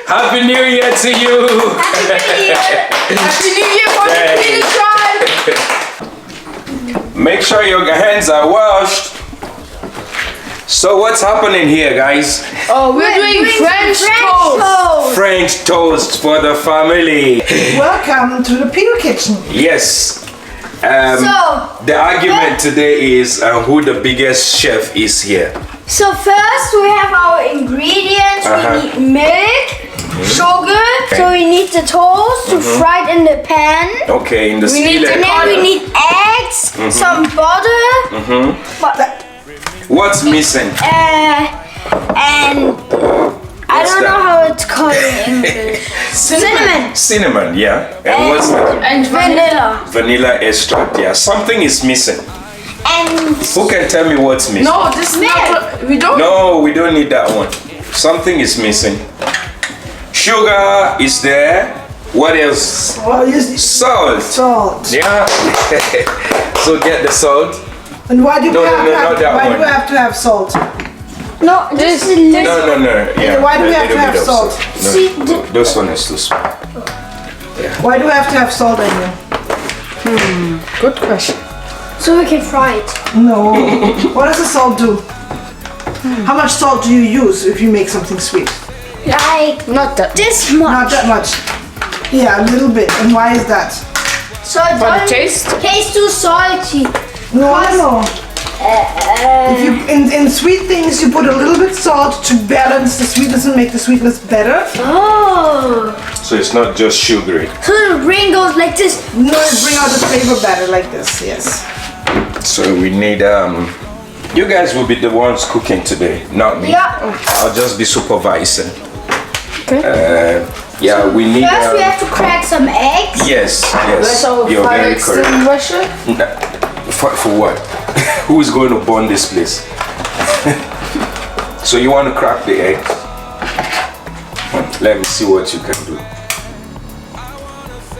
Happy New Year to you. Happy New Year for the Peter tribe. Make sure your hands are washed. So what's happening here, guys? Oh, we're doing French toast. French toast for the family. Welcome to the Peter kitchen. Yes. So, the argument today is who the biggest chef is here. So first we have our ingredients. We need milk, sugar. So we need the toast to fry it in the pan. Okay, in the skillet. And then we need eggs, some butter. What's missing? And I don't know how it's called in English. Cinnamon. Cinnamon, yeah. And what's that? And vanilla. Vanilla extract, yeah. Something is missing. And Who can tell me what's missing? No, this is not. We don't. No, we don't need that one. Something is missing. Sugar is there. What else? Well, Salt. salt. Yeah. So get the salt. And why do we No, have no, to not have, that why one. do we have to have salt? no, just a little. No. Yeah. Why do we a have to little have bit of salt? See, No, this one is too small. Why do we have to have salt in here? Good question. so we can fry it. No. What does the salt do? How much salt do you use if you make something sweet? Like Not that. this Not much. that much. Yeah, a little bit. And why is that? So it For the doesn't taste? taste too salty. No, I don't know. If you in sweet things you put a little bit salt to balance the sweetness and make the sweetness better. Oh. So it's not just sugary. So the ring goes like this. No, bring out the flavor better like this. Yes. So we need you guys will be the ones cooking today, not me. Yeah. I'll just be supervising. Okay. Yeah, we need First we have to crack some eggs. yes. So You're fire very correct. extinguisher. For what? Who's going to burn this place? So you want to crack the eggs? Let me see what you can do.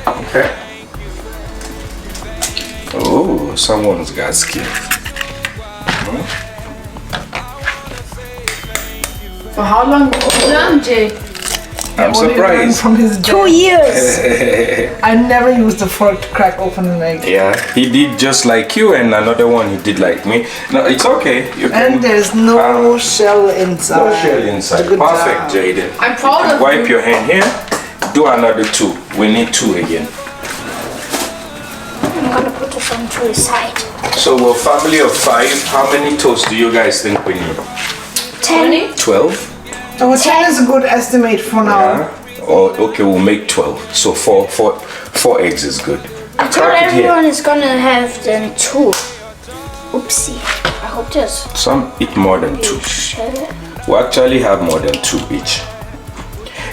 Okay. Oh, someone's got skill. For how long? Jay? I'm What did you learn surprised. from his 2 dad? years. I never used a fork to crack open an egg. Yeah, he did just like you, and another one he did like me. No, it's okay. You can. And there's no shell inside. No shell inside. It's a good Perfect, job. Jaden. I'm proud of Wipe you. your hand here. Do another 2. We need 2 again. I'm gonna put this on to the side. So we're a family of 5. How many toasts do you guys think we need? 10. 12? So 10 is a good estimate for now. Yeah. Or okay, we'll make 12. So 4 eggs is good. I thought Crack it here. everyone is gonna have then 2. Oopsie. I hope this. Some eat more than 2. We actually have more than 2 each.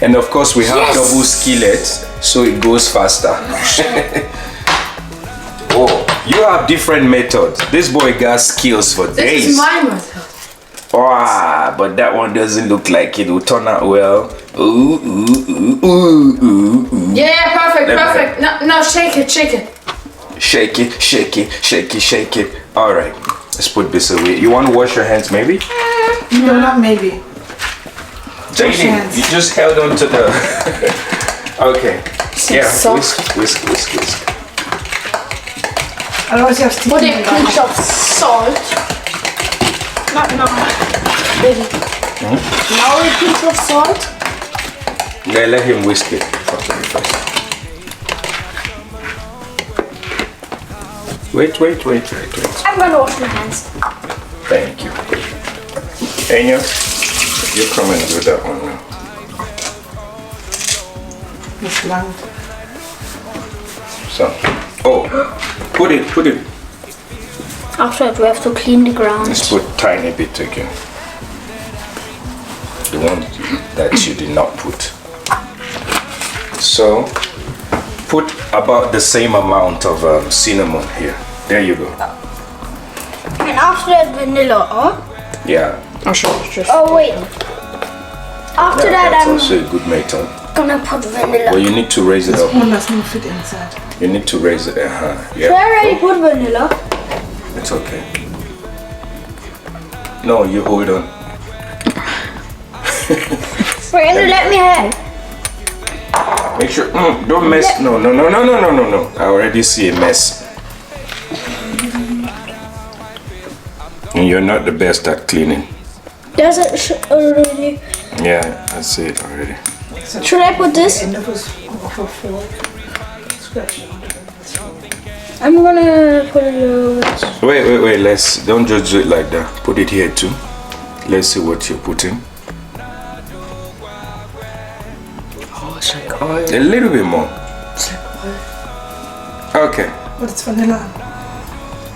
And of course we have Yes! double skillets, so it goes faster. Oh, you have different methods. This boy got skills for This days. is my method. Ah, but that one doesn't look like it will turn out well. Ooh. Yeah, perfect, Let me perfect. No, shake it. Shake it. All right, let's put this away. You want to wash your hands, maybe? No, not maybe. Jaden, hands. you just held on to the. Okay. Yeah, sock. whisk. Otherwise you have sticky Put a hands. pinch of salt. No. Baby. Now a pinch of salt. Yeah, let him whisk it. Wait. I'm gonna wash my hands. Thank you. Enya, you come and do that one now. It's long. So, put it. After that we have to clean the ground. Let's put tiny bit again. The one that you did not put. So, put about the same amount of cinnamon here. There you go. And after that vanilla, Yeah. Oh, sure. Oh wait. After that That's I'm also a good method. gonna put vanilla. Well, you need to raise it up. One doesn't fit inside. You need to raise it. Should Yeah. I already put vanilla? It's okay. No, you hold on. Brandon, let me have. Make sure. Don't mess. No. I already see a mess. And you're not the best at cleaning. Does it already? Yeah, I see it already. Should I put this? End of a fork. Scratch. I'm gonna put it over. Wait. Don't just do it like that. Put it here too. Let's see what you're putting. Oh, it's like oil. A little bit more. Okay. But it's vanilla.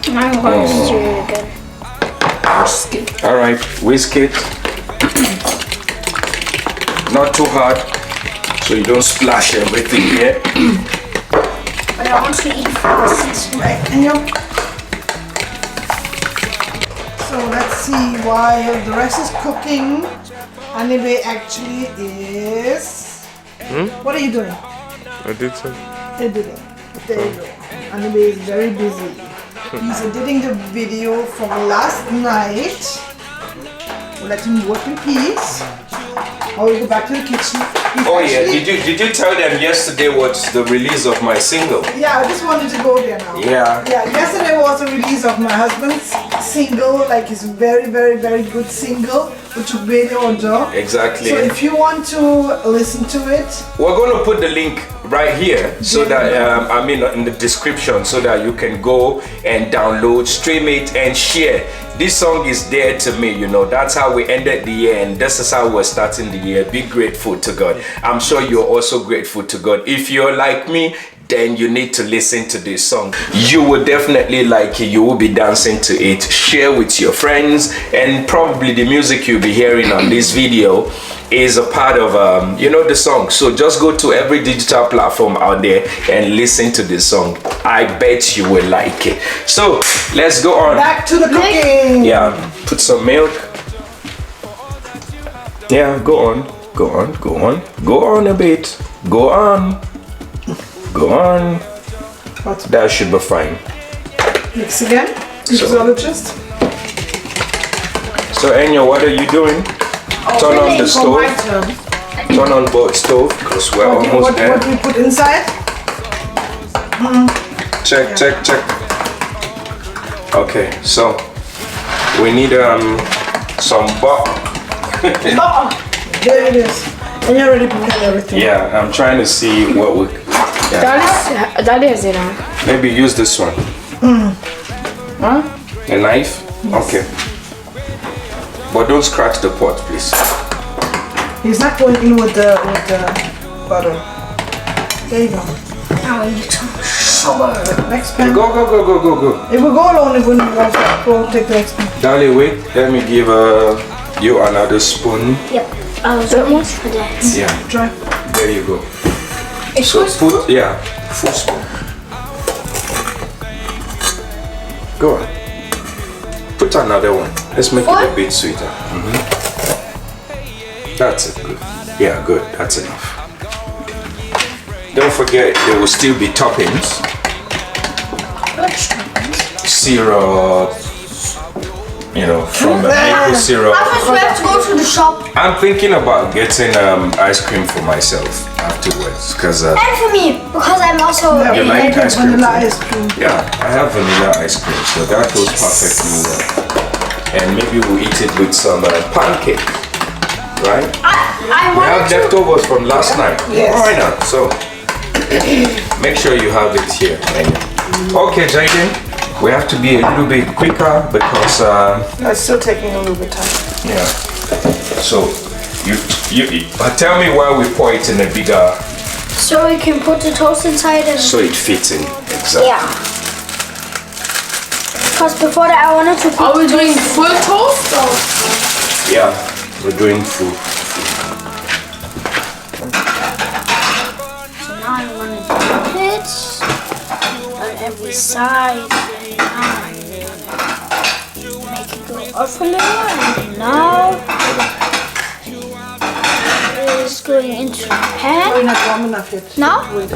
I'm going to do it again. Whisk it. All right. Whisk it. Not too hard, so you don't splash everything here. But I want to eat first. Right, and so let's see while the rest is cooking. Anibe actually is. What are you doing? I did some. Editing. There you go. Anibe is very busy. He's editing the video from last night. We'll let him work in peace. Or we'll go back to the kitchen. He's Oh yeah, actually- did you tell them yesterday what's the release of my single? Yeah, I just wanted to go there now. Yeah. Yeah, yesterday was the release of my husband's single, like his very, very, very good single, Uchubede Ojo. Exactly. So if you want to listen to it, We're gonna put the link right here so that in the description so that you can go and download, stream it and share. This song is dear to me, you know. That's how we ended the year and this is how we're starting the year. Be grateful to God. I'm sure you're also grateful to God. If you're like me, then you need to listen to this song. You will definitely like it. You will be dancing to it. Share with your friends, and probably the music you'll be hearing on this video is a part of the song. So just go to every digital platform out there and listen to this song. I bet you will like it. So let's go on. back to the cooking. Yeah, put some milk. Yeah, go on a bit. Go on. What? That should be fine. Mix again. Mixologist. So Enyo, what are you doing? Turn on the For stove. my turn. Turn on both stove because we're almost What there. we put inside? Check. Okay, so we need some butter. Oh, there it is. And you already prepared everything. Yeah, I'm trying to see what we. Yeah. Daddy has it on. Maybe use this one. Huh? A knife? Okay. But don't scratch the pot, please. He's not going in with the butter. There you go. Now I need some sugar. Next pan. Go. It will go alone if we want to go take the next pan. Darling, wait. Let me give you another spoon. Yep. I was waiting for that. Yeah, Try. there you go. It's So supposed put, yeah, full spoon. Go on. Put another one. Let's make it a bit sweeter. That's it. Good. Yeah, good. That's enough. Don't forget, there will still be toppings. Syrup. From the maple syrup. After we have to go to the shop. I'm thinking about getting ice cream for myself afterwards because And for me, because I'm also You like Make it ice cream vanilla too? ice cream. yeah, I have vanilla ice cream, so that goes perfectly well. And maybe we'll eat it with some pancake, right? I We have wanted to. leftovers from last night. Yes. Why not? So make sure you have it here. Okay, Jaden, we have to be a little bit quicker because No, it's still taking a little bit of time. yeah. So you tell me why we pour it in a bigger So we can put the toast inside and. so it fits in exactly. Yeah. Because before that I wanted to put. Are we doing full toast or? Yeah, we're doing food. So now I'm gonna do it on every side. And now I'm gonna make it go up a little. And now it's going into the pan. We're not warm enough yet. Now? Wait.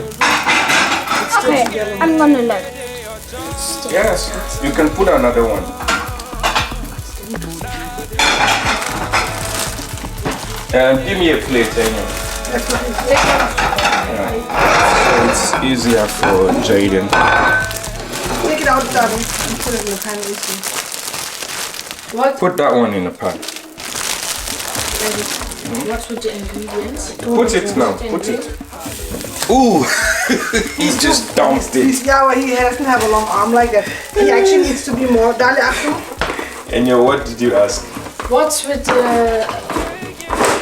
Okay, I'm gonna let it stay. Yes, you can put another one. Give me a plate, Enyo. So it's easier for Jaden. Take it out, Daddy, and put it in the pan easy. What? Put that one in the pan. What's with the ingredients? Put it now. Put it. Ooh, he just dumped it. Yeah, well, he doesn't have a long arm like that. He actually needs to be more. Daddy, after. And what did you ask? What's with the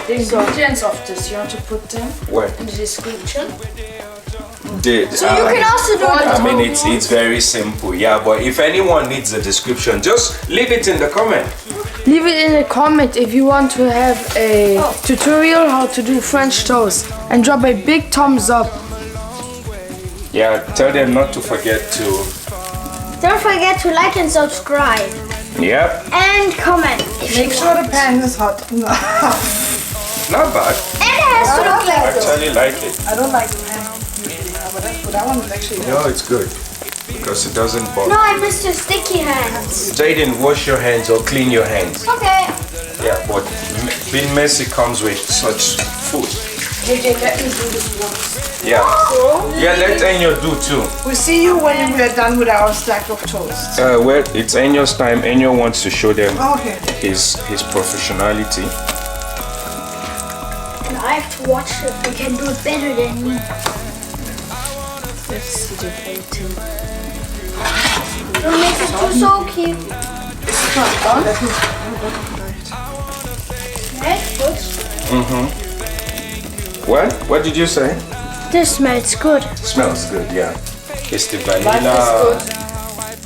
ingredients of this? You want to put them Where? in the description? So you can also do it. I mean, it's very simple, yeah. But if anyone needs a description, just leave it in the comment. Leave it in a comment if you want to have a tutorial how to do French toast, and drop a big thumbs up. Yeah, tell them not to forget to. Don't forget to like and subscribe. Yep, And comment. Make sure the pan is hot. No. not bad. And it has to look like I this. actually like it. I don't like the pan usually, but that one is actually. No, it's good because it doesn't bother. No, I missed your sticky hands. Jaden, wash your hands or clean your hands. Okay. Yeah, but being messy comes with such food. JJ, let me do this once. Yeah. Yeah, let Enyo do too. We'll see you when we are done with our stack of toast. Well, it's Enyo's time. Enyo wants to show them Okay. his professionality. And I have to watch it. You can do it better than me. Let's see the plating. Don't make it too soaky. Right, good. What did you say? This smells good. Smells good, yeah. It's the Life vanilla is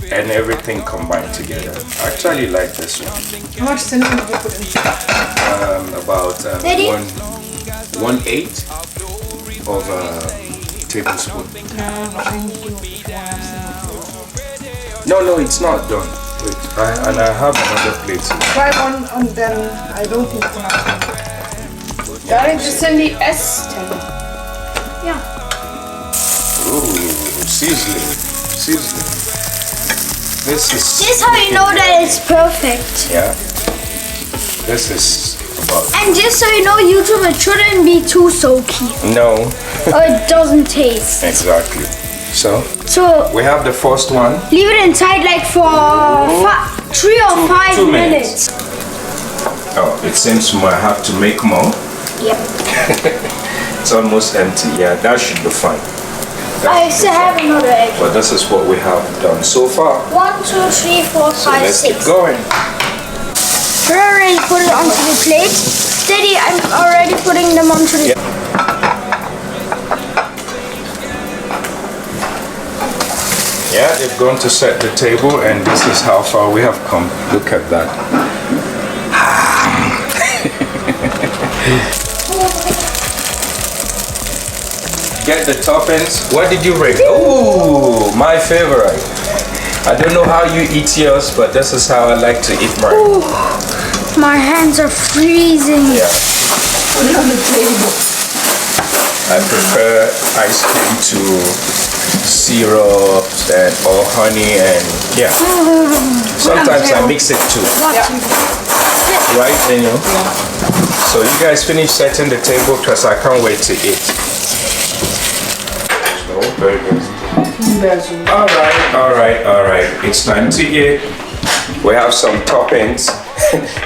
good. and everything combined together. I actually like this one. How much cinnamon did you put in? About Daddy? 1/8 of a tablespoon. No, it's not done. Wait, and I have another plate here. Try one and then I don't think it's enough. Darling, just send the S10. Yeah. Ooh, sizzling. This is. This is how you know that it's perfect. Yeah. This is about. And just so you know, YouTube, it shouldn't be too soaky. No, Or it doesn't taste. exactly. So So we have the first one. leave it inside like for 3 or 5 2 minutes. Oh, it seems I have to make more. Yep. It's almost empty. Yeah, that should be fine. I still have another egg. But this is what we have done so far. 1, 2, 3, 4, 5, Let's keep 6. going. We already put it onto the plate. Daddy, I'm already putting them onto the Yeah, they've gone to set the table, and this is how far we have come. Look at that. Get the toppings. What did you bring? Oh, my favorite. I don't know how you eat yours, but this is how I like to eat mine. My hands are freezing. Yeah. Put it on the table. I prefer ice cream to syrup and or honey and yeah. Sometimes I mix it too. Right, Daniel? So you guys finish setting the table because I can't wait to eat. Oh, very good. Alright. It's time to eat. We have some toppings.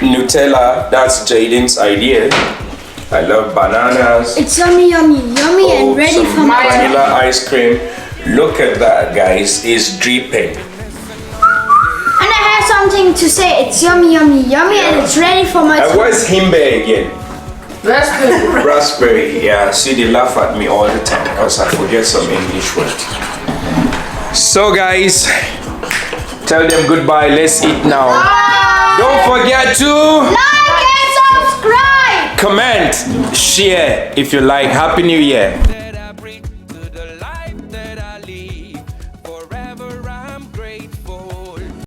Nutella, that's Jaden's idea. I love bananas. It's yummy and ready some for my vanilla ice cream. Look at that, guys. It's dripping. And I have something to say. It's yummy and it's ready for my And what's himbe again? Raspberry. Raspberry. Yeah, see, they laugh at me all the time because I forget some English words. So, guys, tell them goodbye. Let's eat now. Don't forget to like and subscribe. comment, share if you like. Happy New Year.